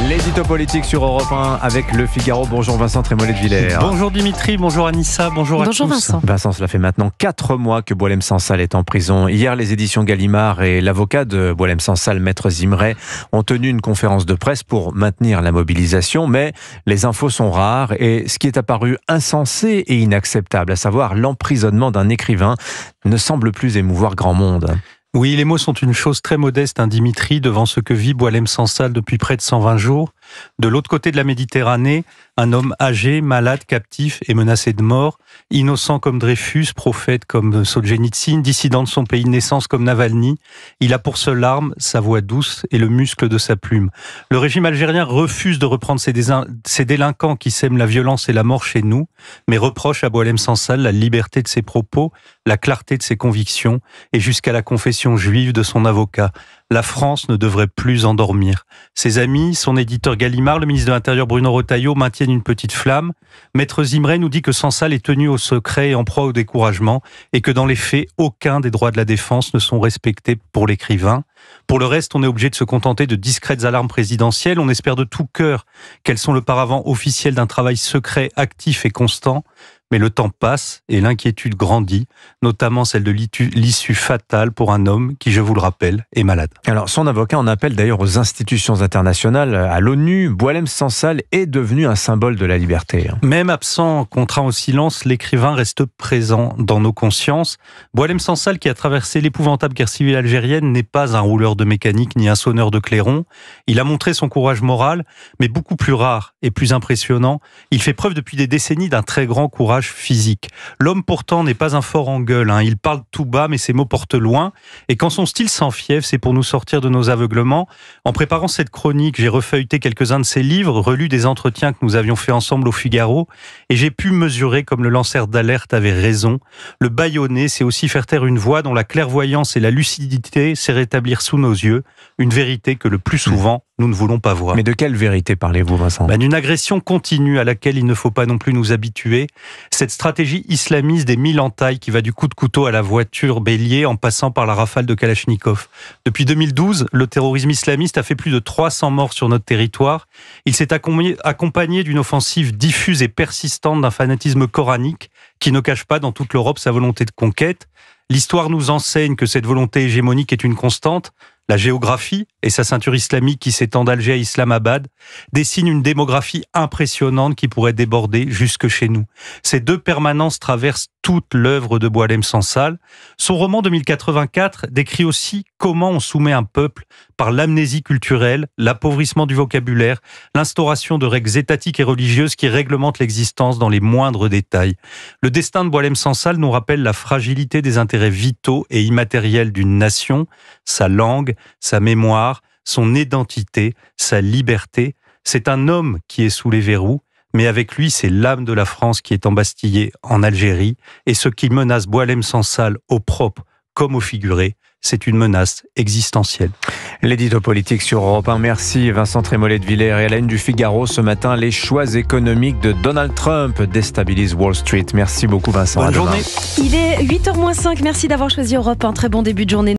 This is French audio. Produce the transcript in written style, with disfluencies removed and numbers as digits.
L'édito politique sur Europe 1 avec Le Figaro. Bonjour Vincent Trémollet de Villers. Bonjour Dimitri, bonjour Anissa, bonjour à tous. Vincent. Vincent, cela fait maintenant 4 mois que Boualem Sansal est en prison. Hier, les éditions Gallimard et l'avocat de Boualem Sansal, Maître Zimray, ont tenu une conférence de presse pour maintenir la mobilisation, mais les infos sont rares et ce qui est apparu insensé et inacceptable, à savoir l'emprisonnement d'un écrivain, ne semble plus émouvoir grand monde. Oui, les mots sont une chose très modeste, Dimitri, devant ce que vit Boualem Sansal depuis près de 120 jours. De l'autre côté de la Méditerranée, un homme âgé, malade, captif et menacé de mort, innocent comme Dreyfus, prophète comme Solzhenitsyn, dissident de son pays de naissance comme Navalny. Il a pour seule arme sa voix douce et le muscle de sa plume. Le régime algérien refuse de reprendre ces délinquants qui sèment la violence et la mort chez nous, mais reproche à Boualem Sansal la liberté de ses propos, la clarté de ses convictions et jusqu'à la confession juive de son avocat. La France ne devrait plus endormir. Ses amis, son éditeur Gallimard, le ministre de l'Intérieur Bruno Retailleau maintiennent une petite flamme. Maître Zimray nous dit que Sansal est tenu au secret et en proie au découragement et que dans les faits, aucun des droits de la défense ne sont respectés pour l'écrivain. Pour le reste, on est obligé de se contenter de discrètes alarmes présidentielles. On espère de tout cœur qu'elles sont le paravent officiel d'un travail secret, actif et constant. Mais le temps passe et l'inquiétude grandit, notamment celle de l'issue fatale pour un homme qui, je vous le rappelle, est malade. Alors, son avocat en appelle d'ailleurs aux institutions internationales, à l'ONU. Boualem Sansal est devenu un symbole de la liberté. Même absent, contraint au silence, l'écrivain reste présent dans nos consciences. Boualem Sansal, qui a traversé l'épouvantable guerre civile algérienne, n'est pas un rouleur de mécanique ni un sonneur de clairon. Il a montré son courage moral, mais beaucoup plus rare et plus impressionnant. Il fait preuve depuis des décennies d'un très grand courage physique. L'homme pourtant n'est pas un fort en gueule, il parle tout bas mais ses mots portent loin et quand son style s'enfièvre, c'est pour nous sortir de nos aveuglements. En préparant cette chronique, j'ai refeuilleté quelques-uns de ses livres, relu des entretiens que nous avions fait ensemble au Figaro et j'ai pu mesurer comme le lanceur d'alerte avait raison. Le bâillonner, c'est aussi faire taire une voix dont la clairvoyance et la lucidité c'est rétablir sous nos yeux une vérité que le plus souvent nous ne voulons pas voir. Mais de quelle vérité parlez-vous, Vincent ? D'une agression continue à laquelle il ne faut pas non plus nous habituer. Cette stratégie islamiste des 1000 entailles qui va du coup de couteau à la voiture bélier en passant par la rafale de Kalachnikov. Depuis 2012, le terrorisme islamiste a fait plus de 300 morts sur notre territoire. Il s'est accompagné d'une offensive diffuse et persistante d'un fanatisme coranique qui ne cache pas dans toute l'Europe sa volonté de conquête. L'histoire nous enseigne que cette volonté hégémonique est une constante. La géographie et sa ceinture islamique qui s'étend d'Alger à Islamabad dessinent une démographie impressionnante qui pourrait déborder jusque chez nous. Ces deux permanences traversent toute l'œuvre de Boualem Sansal. Son roman 2084 décrit aussi comment on soumet un peuple par l'amnésie culturelle, l'appauvrissement du vocabulaire, l'instauration de règles étatiques et religieuses qui réglementent l'existence dans les moindres détails. Le destin de Boualem Sansal nous rappelle la fragilité des intérêts vitaux et immatériels d'une nation, sa langue, sa mémoire, son identité, sa liberté. C'est un homme qui est sous les verrous, mais avec lui, c'est l'âme de la France qui est embastillée en Algérie. Et ce qui menace Boualem Sansal au propre comme au figuré, c'est une menace existentielle. L'édito politique sur Europe 1. Merci Vincent Trémollet de Villers. Et à la une du Figaro ce matin, les choix économiques de Donald Trump déstabilisent Wall Street. Merci beaucoup Vincent. Bonne journée. Il est 8h moins 5. Merci d'avoir choisi Europe 1. Très bon début de journée.